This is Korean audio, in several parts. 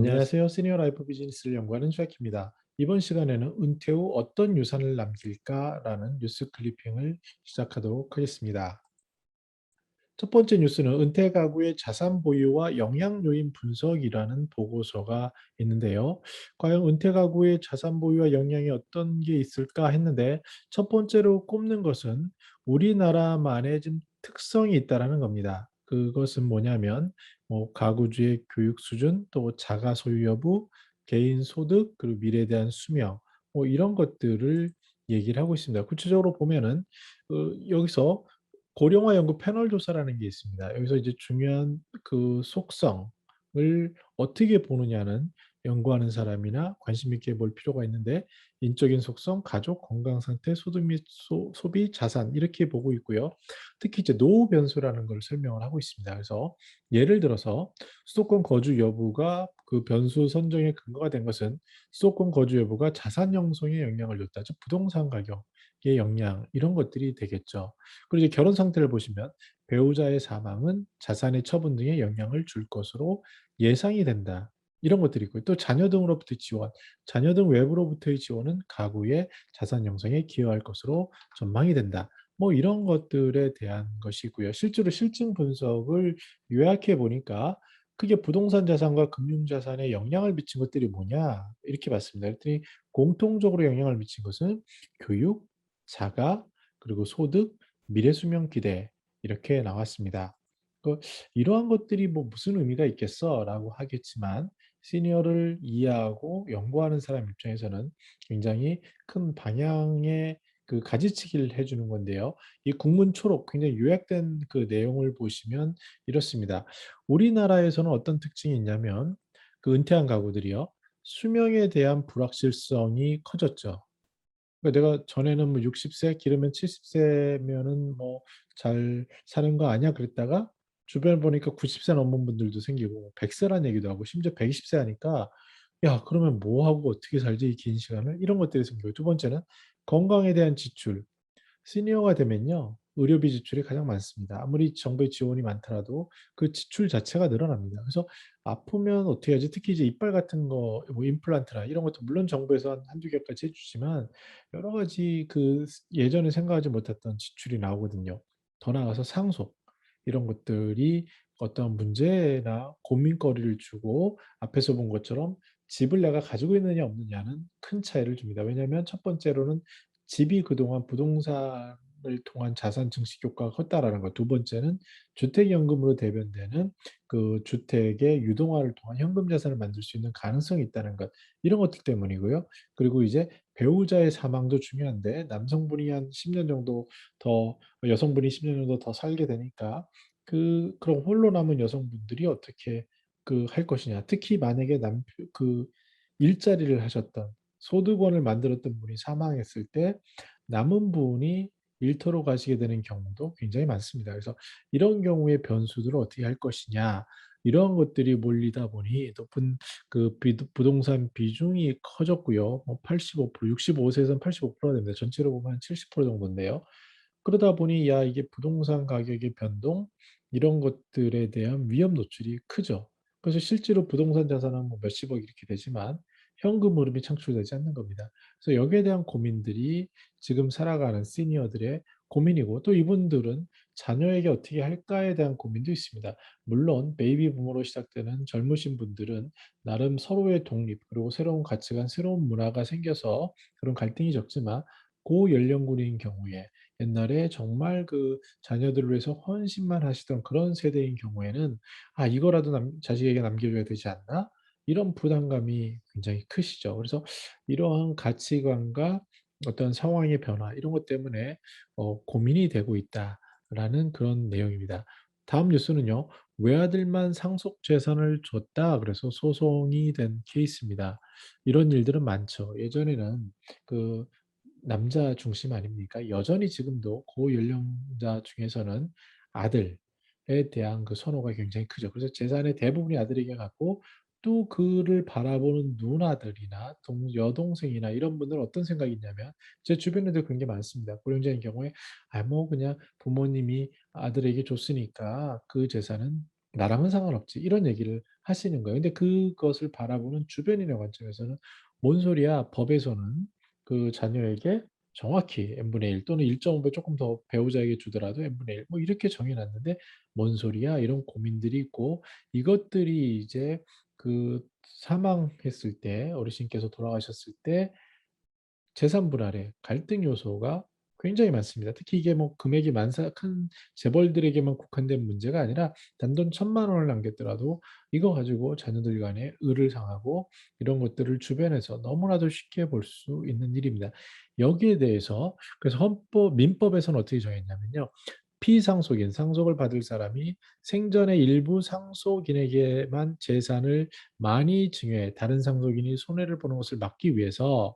안녕하세요. 안녕하세요. 시니어 라이프 비즈니스를 연구하는 샤키입니다. 이번 시간에는 은퇴 후 어떤 유산을 남길까라는 뉴스 클리핑을 시작하도록 하겠습니다. 첫 번째 뉴스는 은퇴 가구의 자산 보유와 영향 요인 분석이라는 보고서가 있는데요. 과연 은퇴 가구의 자산 보유와 영향이 어떤 게 있을까 했는데 첫 번째로 꼽는 것은 우리나라만의 좀 특성이 있다라는 겁니다. 그것은 뭐냐면 가구주의 교육 수준, 또 자가 소유 여부, 개인 소득, 그리고 미래에 대한 수명 이런 것들을 얘기를 하고 있습니다. 구체적으로 보면은 여기서 고령화 연구 패널 조사라는 게 있습니다. 여기서 이제 중요한 그 속성을 어떻게 보느냐는 연구하는 사람이나 관심 있게 볼 필요가 있는데 인적인 속성, 가족, 건강 상태, 소득 및 소비, 자산 이렇게 보고 있고요. 특히 이제 노후 변수라는 걸 설명을 하고 있습니다. 그래서 예를 들어서 수도권 거주 여부가 그 변수 선정의 근거가 된 것은 수도권 거주 여부가 자산 형성에 영향을 줬다. 즉 부동산 가격의 영향 이런 것들이 되겠죠. 그리고 이제 결혼 상태를 보시면 배우자의 사망은 자산의 처분 등에 영향을 줄 것으로 예상이 된다. 이런 것들이 있고요. 또 자녀 등으로부터의 지원, 자녀 등 외부로부터의 지원은 가구의 자산 형성에 기여할 것으로 전망이 된다. 이런 것들에 대한 것이고요. 실제로 실증 분석을 요약해 보니까 크게 부동산 자산과 금융 자산에 영향을 미친 것들이 뭐냐 이렇게 봤습니다. 그랬더니 공통적으로 영향을 미친 것은 교육, 자가, 그리고 소득, 미래 수명 기대 이렇게 나왔습니다. 그 "이러한 것들이 뭐 무슨 의미가 있겠어?"라고 하겠지만 시니어를 이해하고 연구하는 사람 입장에서는 굉장히 큰 방향의 그 가지치기를 해 주는 건데요. 이 국문 초록 굉장히 요약된 그 내용을 보시면 이렇습니다. 우리나라에서는 어떤 특징이 있냐면 그 은퇴한 가구들이요. 수명에 대한 불확실성이 커졌죠. 그러니까 내가 전에는 뭐 60세 기르면 70 세면은 뭐 "잘 사는 거 아니야?" 그랬다가 주변을 보니까 90세 넘은 분들도 생기고 100 세라는 얘기도 하고 심지어 120세 하니까 '야 그러면 뭐 하고 어떻게 살지 이 긴 시간을?' 이런 것들이 생기고 두 번째는 건강에 대한 지출. 시니어가 되면요. 의료비 지출이 가장 많습니다. 아무리 정부의 지원이 많더라도 그 지출 자체가 늘어납니다. 그래서 아프면 어떻게 하지? 특히 이제 이빨 같은 거 뭐 임플란트나 이런 것도 물론 정부에서 한 한두 개까지 해 주지만 여러 가지 그 예전에 생각하지 못했던 지출이 나오거든요. 더 나아가서 상속 이런 것들이 어떤 문제나 고민거리를 주고 앞에서 본 것처럼 집을 내가 가지고 있느냐 없느냐는 큰 차이를 줍니다. 왜냐하면 첫 번째로는 집이 그동안 부동산을 통한 자산 증식 효과가 컸다라는 것. 두 번째는 주택연금으로 대변되는 그 주택의 유동화를 통한 현금 자산을 만들 수 있는 가능성이 있다는 것. 이런 것들 때문이고요. 그리고 이제 배우자의 사망도 중요한데 남성분이 한 10년 정도 더 여성분이 10년 정도 더 살게 되니까 그럼 홀로 남은 여성분들이 어떻게 그 할 것이냐. 특히 만약에 남그 일자리를 하셨던 소득원을 만들었던 분이 사망했을 때 남은 분이 일터로 가시게 되는 경우도 굉장히 많습니다. 그래서 이런 경우의 변수들을 어떻게 할 것이냐 이런 것들이 몰리다 보니 높은 그 부동산 비중이 커졌고요. 85% 65 세에서는 85%가 됩니다. 전체로 보면 한 70% 정도인데요. 그러다 보니 야 이게 부동산 가격의 변동 이런 것들에 대한 위험 노출이 크죠. 그래서 실제로 부동산 자산은 뭐 몇십억 이렇게 되지만 현금 흐름이 창출되지 않는 겁니다. 그래서 여기에 대한 고민들이 지금 살아가는 시니어들의 고민이고 또 이분들은 자녀에게 어떻게 할까에 대한 고민도 있습니다. 물론 베이비 부모로 시작되는 젊으신 분들은 나름 서로의 독립 그리고 새로운 가치관, 새로운 문화가 생겨서 그런 갈등이 적지만 고연령군인 경우에 옛날에 정말 그 자녀들을 위해서 헌신만 하시던 그런 세대인 경우에는 '아 이거라도 자식에게 남겨줘야 되지 않나?' 이런 부담감이 굉장히 크시죠. 그래서 이러한 가치관과 어떤 상황의 변화 이런 것 때문에 고민이 되고 있다라는 그런 내용입니다. 다음 뉴스는요. "외아들만 상속 재산을 줬다." 그래서 소송이 된 케이스입니다. 이런 일들은 많죠. 예전에는 그 남자 중심 아닙니까? 여전히 지금도 고연령자 중에서는 아들에 대한 그 선호가 굉장히 크죠. 그래서 재산의 대부분이 아들에게 갔고 또 그를 바라보는 누나들이나 여동생이나 이런 분들은 어떤 생각이 있냐면 제 주변에도 그런 게 많습니다. 고령자인 경우에 뭐 그냥 부모님이 아들에게 줬으니까 그 재산은 나랑은 상관없지. 이런 얘기를 하시는 거예요. 근데 그것을 바라보는 주변인의 관점에서는 뭔 소리야? 법에서는 그 자녀에게 정확히 n분의 1 또는 1.5배 조금 더 배우자에게 주더라도 n분의 1 뭐 이렇게 정해놨는데 뭔 소리야? 이런 고민들이 있고 이것들이 이제 그 사망했을 때 어르신께서 돌아가셨을 때 재산 분할에 갈등 요소가 굉장히 많습니다. 특히 이게 뭐 금액이 큰 재벌들에게만 국한된 문제가 아니라 단돈 1,000만 원을 남겼더라도 이거 가지고 자녀들 간에 을을 상하고 이런 것들을 주변에서 너무나도 쉽게 볼 수 있는 일입니다. 여기에 대해서 그래서 민법에서는 어떻게 정했냐면요. 피상속인, 상속을 받을 사람이 생전의 일부 상속인에게만 재산을 많이 증여해 다른 상속인이 손해를 보는 것을 막기 위해서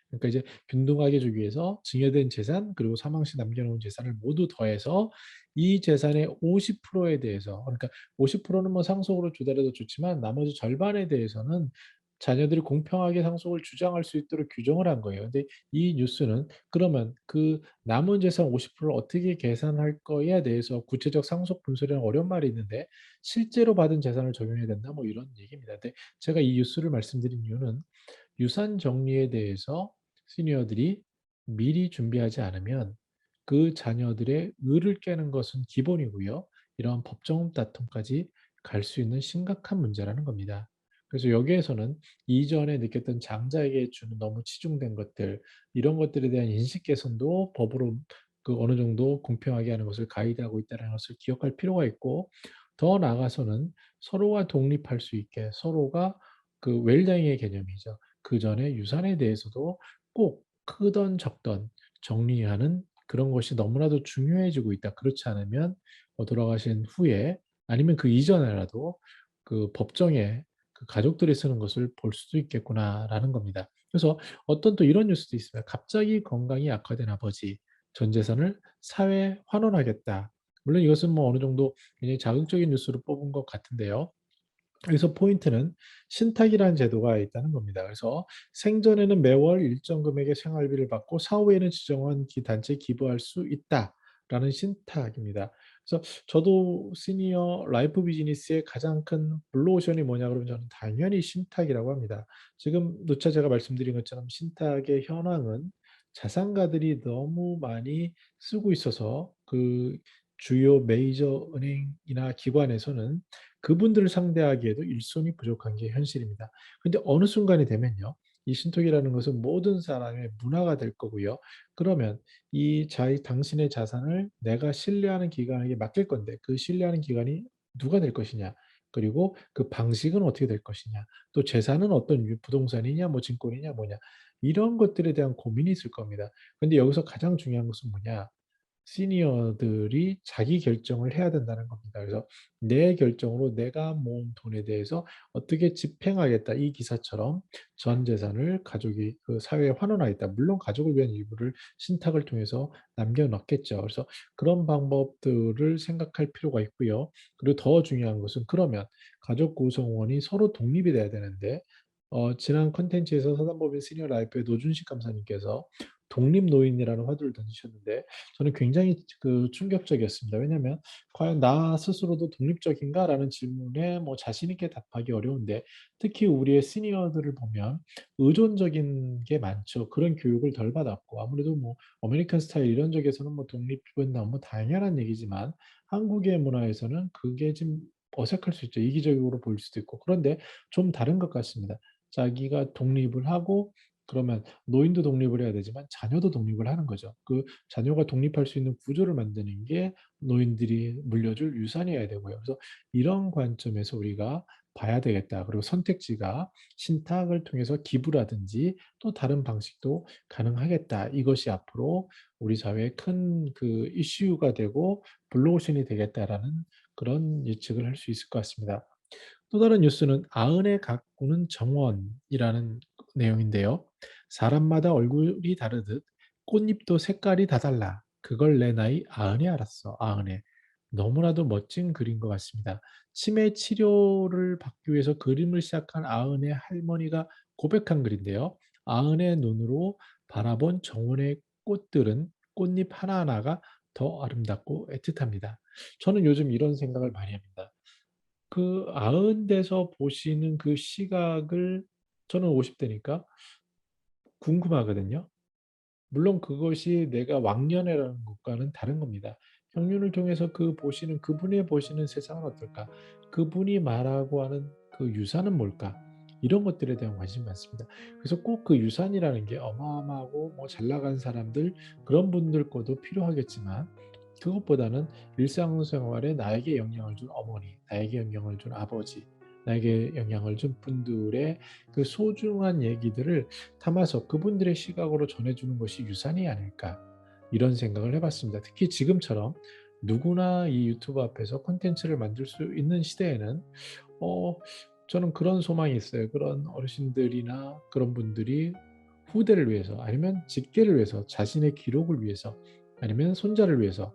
그러니까 이제 균등하게 주기 위해서 증여된 재산 그리고 사망 시 남겨놓은 재산을 모두 더해서 이 재산의 50%에 대해서 그러니까 50%는 뭐 상속으로 주더라도 좋지만 나머지 절반에 대해서는 자녀들이 공평하게 상속을 주장할 수 있도록 규정을 한 거예요. 근데 이 뉴스는 그러면 그 남은 재산 50%를 어떻게 계산할 거에 대해서 구체적 상속 분설이라는 어려운 말이 있는데 실제로 받은 재산을 적용해야 된다 뭐 이런 얘기입니다. 근데 제가 이 뉴스를 말씀드린 이유는 유산 정리에 대해서 시니어들이 미리 준비하지 않으면 그 자녀들의 의를 깨는 것은 기본이고요. 이런 법정 다툼까지 갈 수 있는 심각한 문제라는 겁니다. 그래서 여기에서는 이전에 느꼈던 장자에게 주는 너무 치중된 것들, 이런 것들에 대한 인식 개선도 법으로 그 어느 정도 공평하게 하는 것을 가이드하고 있다는 것을 기억할 필요가 있고, 더 나아가서는 서로가 독립할 수 있게 서로가 그 웰다잉의 개념이죠. 그 전에 유산에 대해서도 꼭 크던 적던 정리하는 그런 것이 너무나도 중요해지고 있다. 그렇지 않으면 돌아가신 후에 아니면 그 이전에라도 그 법정에 그 가족들이 쓰는 것을 볼 수도 있겠구나라는 겁니다. 그래서 어떤 또 이런 뉴스도 있습니다. 갑자기 건강이 악화된 아버지, 전 재산을 사회에 환원하겠다. 물론 이것은 뭐 어느 정도 굉장히 자극적인 뉴스로 뽑은 것 같은데요. 그래서 포인트는 신탁이라는 제도가 있다는 겁니다. 그래서 생전에는 매월 일정 금액의 생활비를 받고 사후에는 지정한 단체에 기부할 수 있다라는 신탁입니다. 그래서 저도 시니어 라이프 비즈니스의 가장 큰 블루오션이 뭐냐 그러면 저는 당연히 신탁이라고 합니다. 지금 누차 제가 말씀드린 것처럼 신탁의 현황은 자산가들이 너무 많이 쓰고 있어서 그 주요 메이저 은행이나 기관에서는 그분들을 상대하기에도 일손이 부족한 게 현실입니다. 근데 어느 순간이 되면요. 이 신통이라는 것은 모든 사람의 문화가 될 거고요. 그러면 당신의 자산을 내가 신뢰하는 기관에게 맡길 건데 그 신뢰하는 기관이 누가 될 것이냐. 그리고 그 방식은 어떻게 될 것이냐. 또 재산은 어떤 부동산이냐, 뭐 증권이냐, 뭐냐. 이런 것들에 대한 고민이 있을 겁니다. 근데 여기서 가장 중요한 것은 뭐냐. 시니어들이 자기 결정을 해야 된다는 겁니다. 그래서 내 결정으로 내가 모은 돈에 대해서 어떻게 집행하겠다. 이 기사처럼 전 재산을 가족이 그 사회에 환원하겠다. 물론 가족을 위한 일부를 신탁을 통해서 남겨놓겠죠. 그래서 그런 방법들을 생각할 필요가 있고요. 그리고 더 중요한 것은 그러면 가족 구성원이 서로 독립이 돼야 되는데 지난 컨텐츠에서 사단법인 시니어 라이프의 노준식 감사님께서 독립노인이라는 화두를 던지셨는데 저는 굉장히 그 충격적이었습니다. 왜냐하면 과연 나 스스로도 독립적인가라는 질문에 뭐 자신 있게 답하기 어려운데 특히 우리의 시니어들을 보면 의존적인 게 많죠. 그런 교육을 덜 받았고 아무래도 뭐 아메리칸 스타일 이런 쪽에서는 뭐 독립은 너무 당연한 얘기지만 한국의 문화에서는 그게 좀 어색할 수 있죠. 이기적으로 보일 수도 있고 그런데 좀 다른 것 같습니다. 자기가 독립을 하고 그러면 노인도 독립을 해야 되지만 자녀도 독립을 하는 거죠. 그 자녀가 독립할 수 있는 구조를 만드는 게 노인들이 물려줄 유산이어야 되고요. 그래서 이런 관점에서 우리가 봐야 되겠다. 그리고 선택지가 신탁을 통해서 기부라든지 또 다른 방식도 가능하겠다. 이것이 앞으로 우리 사회의 큰 그 이슈가 되고 블루오션이 되겠다라는 그런 예측을 할 수 있을 것 같습니다. 또 다른 뉴스는 아흔의 가꾸는 정원이라는 내용인데요. 사람마다 얼굴이 다르듯 꽃잎도 색깔이 다 달라. 그걸 내 나이 아흔에 알았어. 아흔에. 너무나도 멋진 글인 것 같습니다. 치매 치료를 받기 위해서 그림을 시작한 아흔의 할머니가 고백한 글인데요. 아흔의 눈으로 바라본 정원의 꽃들은 꽃잎 하나하나가 더 아름답고 애틋합니다. 저는 요즘 이런 생각을 많이 합니다. 그 아흔 돼서 보시는 그 시각을 저는 50 대니까 궁금하거든요. 물론 그것이 내가 왕년회라는 것과는 다른 겁니다. 평균을 통해서 그분이 보시는 세상은 어떨까? 그분이 말하고 하는 그 유산은 뭘까? 이런 것들에 대한 관심이 많습니다. 그래서 꼭 그 유산이라는 게 어마어마하고 뭐 잘 나간 사람들 그런 분들 거도 필요하겠지만 그것보다는 일상생활에 나에게 영향을 준 어머니, 나에게 영향을 준 아버지, 나에게 영향을 준 분들의 그 소중한 얘기들을 담아서 그분들의 시각으로 전해주는 것이 유산이 아닐까 이런 생각을 해봤습니다. 특히 지금처럼 누구나 이 유튜브 앞에서 콘텐츠를 만들 수 있는 시대에는 어, 저는 그런 소망이 있어요. 그런 어르신들이나 그런 분들이 후대를 위해서 아니면 직계를 위해서 자신의 기록을 위해서 아니면 손자를 위해서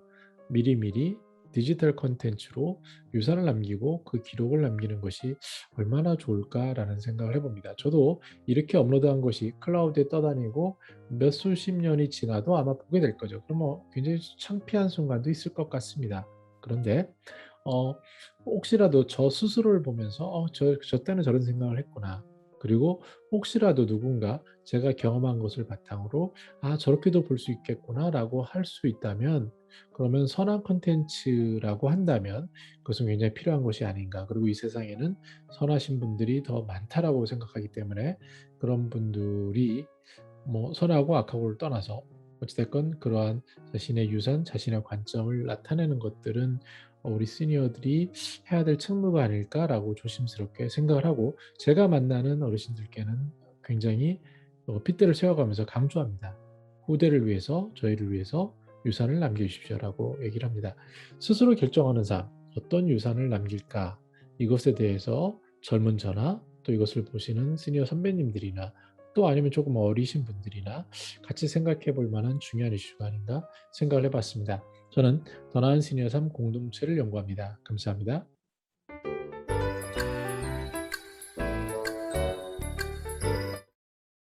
미리미리 디지털 콘텐츠로 유산을 남기고 그 기록을 남기는 것이 얼마나 좋을까라는 생각을 해봅니다. 저도 이렇게 업로드한 것이 클라우드에 떠다니고 몇 수십 년이 지나도 아마 보게 될 거죠. 그럼 굉장히 창피한 순간도 있을 것 같습니다. 그런데 어, 혹시라도 저 스스로를 보면서 저 때는 저런 생각을 했구나. 그리고 혹시라도 누군가 제가 경험한 것을 바탕으로 저렇게도 볼 수 있겠구나라고 할 수 있다면 그러면 선한 콘텐츠라고 한다면 그것은 굉장히 필요한 것이 아닌가. 그리고 이 세상에는 선하신 분들이 더 많다라고 생각하기 때문에 그런 분들이 뭐 선하고 악하고를 떠나서 어찌됐건 그러한 자신의 유산, 자신의 관점을 나타내는 것들은 우리 시니어들이 해야 될 책무가 아닐까라고 조심스럽게 생각을 하고 제가 만나는 어르신들께는 굉장히 핏대를 세워가면서 강조합니다. 후대를 위해서 저희를 위해서 유산을 남겨주십시오라고 얘기를 합니다. 스스로 결정하는 삶, 어떤 유산을 남길까 이것에 대해서 젊은 저나 또 이것을 보시는 시니어 선배님들이나 또 아니면 조금 어리신 분들이나 같이 생각해 볼 만한 중요한 이슈가 아닌가 생각을 해봤습니다. 저는 더 나은 시니어 삶 공동체를 연구합니다. 감사합니다.